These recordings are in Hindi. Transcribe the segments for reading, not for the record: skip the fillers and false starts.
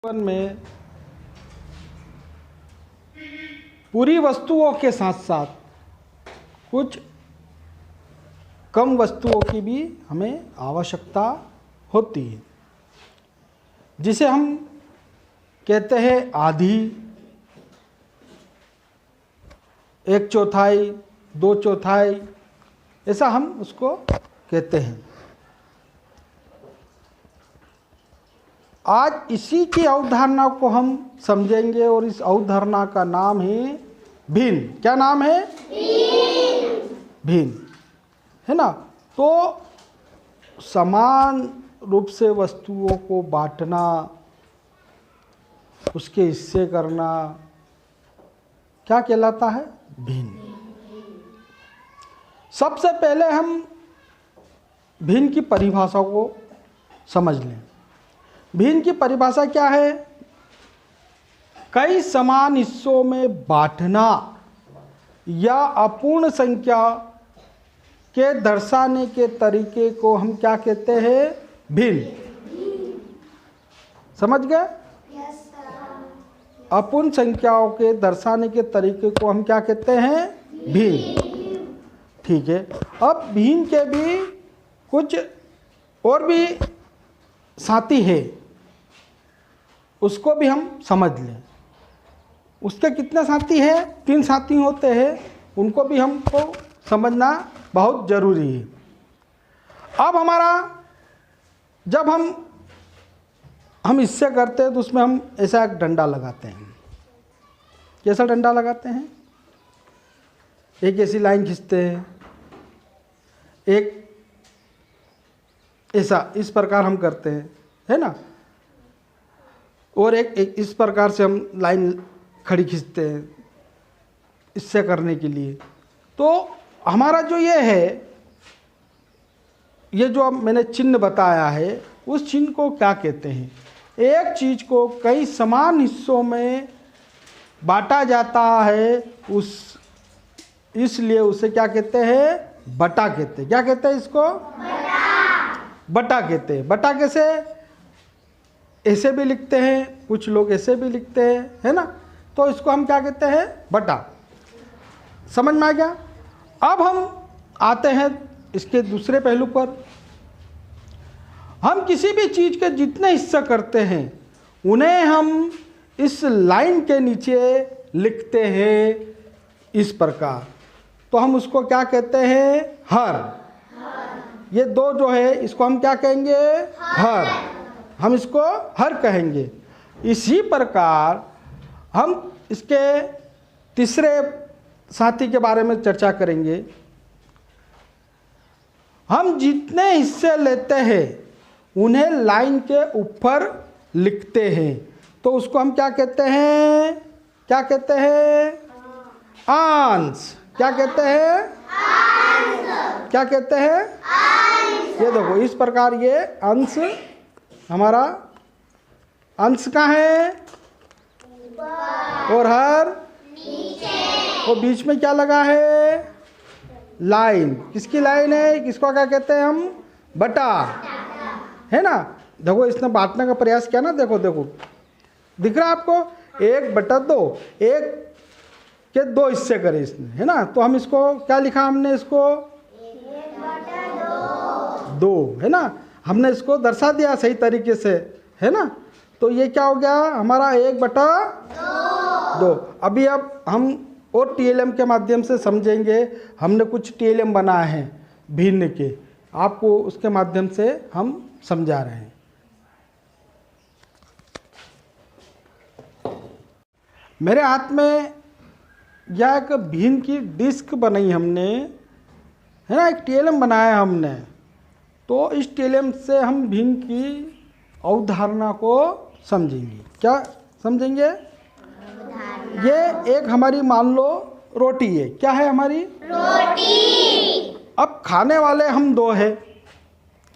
जीवन में पूरी वस्तुओं के साथ साथ कुछ कम वस्तुओं की भी हमें आवश्यकता होती है, जिसे हम कहते हैं आधी, एक चौथाई, दो चौथाई, ऐसा हम उसको कहते हैं। आज इसी की अवधारणा को हम समझेंगे और इस अवधारणा का नाम है भिन्न। क्या नाम है? भिन्न, है ना। तो समान रूप से वस्तुओं को बांटना, उसके हिस्से करना, क्या कहलाता है? भिन्न। सबसे पहले हम भिन्न की परिभाषा को समझ लें। भिन्न की परिभाषा क्या है? कई समान हिस्सों में बांटना या अपूर्ण संख्या के दर्शाने के तरीके को हम क्या कहते हैं? भिन्न। समझ गए? अपूर्ण संख्याओं के दर्शाने के तरीके को हम क्या कहते हैं? भिन्न। ठीक है। अब भिन्न के भी कुछ और भी साथी है, उसको भी हम समझ लें। उसके कितने साथी हैं? 3 साथी होते हैं, उनको भी हमको समझना बहुत ज़रूरी है। अब हमारा जब हम इससे करते हैं तो उसमें हम ऐसा एक डंडा लगाते हैं। कैसा डंडा लगाते हैं? एक ऐसी लाइन खींचते हैं, एक ऐसा इस प्रकार हम करते हैं, है ना। और एक इस प्रकार से हम लाइन खड़ी खींचते हैं इससे करने के लिए। तो हमारा जो ये है, ये जो अब मैंने चिन्ह बताया है, उस चिन्ह को क्या कहते हैं? एक चीज को कई समान हिस्सों में बांटा जाता है, इसलिए उसे क्या कहते हैं? बटा कहते हैं। क्या कहते हैं इसको? बटा कहते हैं। बटा कैसे? ऐसे भी लिखते हैं, कुछ लोग ऐसे भी लिखते हैं, है ना। तो इसको हम क्या कहते हैं? बटा। समझ में आ गया? अब हम आते हैं इसके दूसरे पहलू पर। हम किसी भी चीज के जितने हिस्सा करते हैं उन्हें हम इस लाइन के नीचे लिखते हैं इस प्रकार। तो हम उसको क्या कहते हैं? हर। ये दो जो है इसको हम क्या कहेंगे? हर। हम इसको हर कहेंगे। इसी प्रकार हम इसके तीसरे साथी के बारे में चर्चा करेंगे। हम जितने हिस्से लेते हैं उन्हें लाइन के ऊपर लिखते हैं, तो उसको हम क्या कहते हैं? क्या कहते हैं? अंश। क्या कहते हैं? क्या कहते हैं? ये देखो इस प्रकार ये अंश, हमारा अंश कहाँ है? और हर नीचे। और बीच में क्या लगा है? लाइन। किसकी लाइन है? किसको क्या कहते हैं हम? बटा, है ना। देखो इसने बांटने का प्रयास किया ना। देखो देखो दिख रहा है आपको? 1/2, एक के 2 हिस्से करे इसने, है ना। तो हम इसको क्या लिखा हमने? इसको 2, है ना। हमने इसको दर्शा दिया सही तरीके से, है ना। तो ये क्या हो गया हमारा? 1/2। अभी अब हम और TLM के माध्यम से समझेंगे। हमने कुछ TLM बनाए हैं भिन्न के, आपको उसके माध्यम से हम समझा रहे हैं। मेरे हाथ में यह एक भिन्न की डिस्क बनाई हमने, है ना। एक TLM बनाया हमने। तो इस TLM से हम भिन्न की अवधारणा को समझेंगे। क्या समझेंगे? ये एक हमारी मान लो रोटी है। क्या है हमारी? रोटी। अब खाने वाले हम 2 हैं।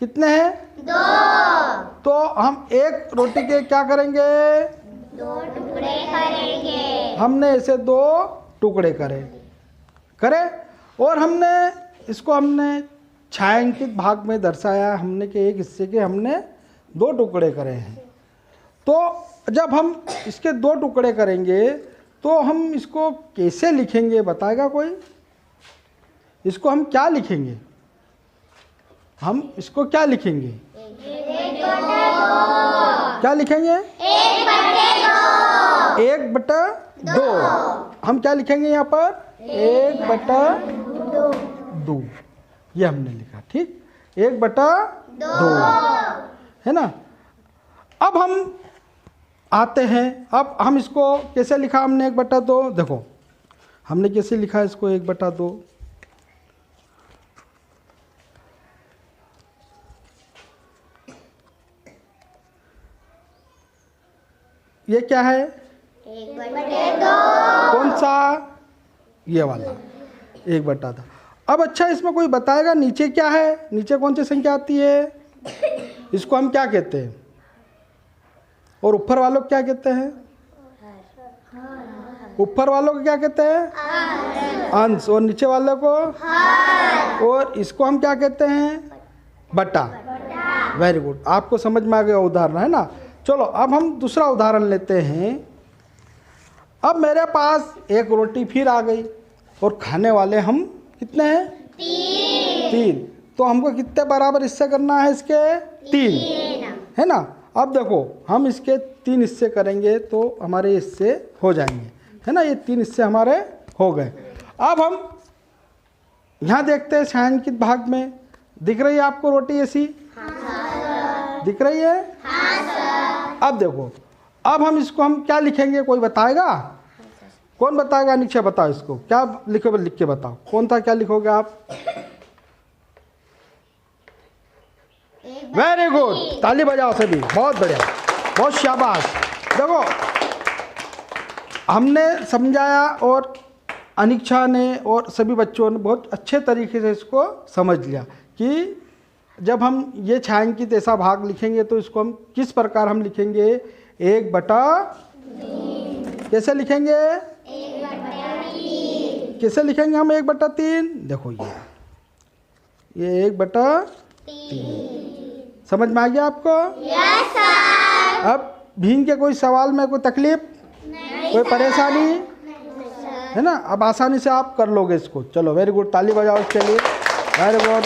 कितने हैं? 2। तो हम एक रोटी के क्या करेंगे? 2 टुकड़े करेंगे। हमने ऐसे 2 टुकड़े करे और हमने छायांकित भाग में दर्शाया हमने कि एक हिस्से के हमने 2 टुकड़े करे हैं। तो जब हम इसके 2 टुकड़े करेंगे तो हम इसको कैसे लिखेंगे, बताएगा कोई? इसको हम क्या लिखेंगे? हम इसको क्या लिखेंगे? क्या लिखेंगे? 1/2। हम क्या लिखेंगे यहाँ पर? 1/2। ये हमने लिखा, ठीक, 1/2 है ना। अब हम आते हैं, अब हम इसको कैसे लिखा हमने 1/2? देखो हमने कैसे लिखा इसको 1/2। ये क्या है? 1/2। कौन सा? ये वाला 1/2। अब अच्छा, इसमें कोई बताएगा नीचे क्या है? नीचे कौन सी संख्या आती है? इसको हम क्या कहते हैं? और ऊपर वालों को क्या कहते हैं? ऊपर वालों को क्या कहते हैं? अंश। और नीचे वालों को? और इसको हम क्या कहते हैं? बटा। वेरी गुड, आपको समझ में आ गया उदाहरण, है ना। चलो अब हम दूसरा उदाहरण लेते हैं। अब मेरे पास एक रोटी फिर आ गई और खाने वाले हम कितने हैं? 3। तो हमको कितने बराबर हिस्से करना है इसके? 3, है ना। अब देखो हम इसके 3 हिस्से करेंगे तो हमारे हिस्से हो जाएंगे, है ना। ये 3 हिस्से हमारे हो गए। अब हम यहाँ देखते हैं छायांकित भाग में, दिख रही है आपको रोटी ऐसी? दिख रही है? अब देखो, अब हम इसको हम क्या लिखेंगे, कोई बताएगा? कौन बताएगा? नीचे बताओ इसको क्या लिखोगे, लिख के बताओ कौन था, क्या लिखोगे आप? वेरी गुड, ताली बजाओ सभी, बहुत बढ़िया, बहुत शाबाश। देखो हमने समझाया और अनिक्षा ने और सभी बच्चों ने बहुत अच्छे तरीके से इसको समझ लिया कि जब हम ये छायांकित ऐसा भाग लिखेंगे तो इसको हम किस प्रकार हम लिखेंगे? 1/2। कैसे लिखेंगे? 1/3। कैसे लिखेंगे हम 1/3? देखो ये 1/3। समझ में आ गया आपको? Yes sir. अब भीम के कोई सवाल में कोई तकलीफ, कोई परेशानी, है ना। अब आसानी से आप कर लोगे इसको। चलो वेरी गुड, ताली बजाओ इसके लिए, वेरी गुड।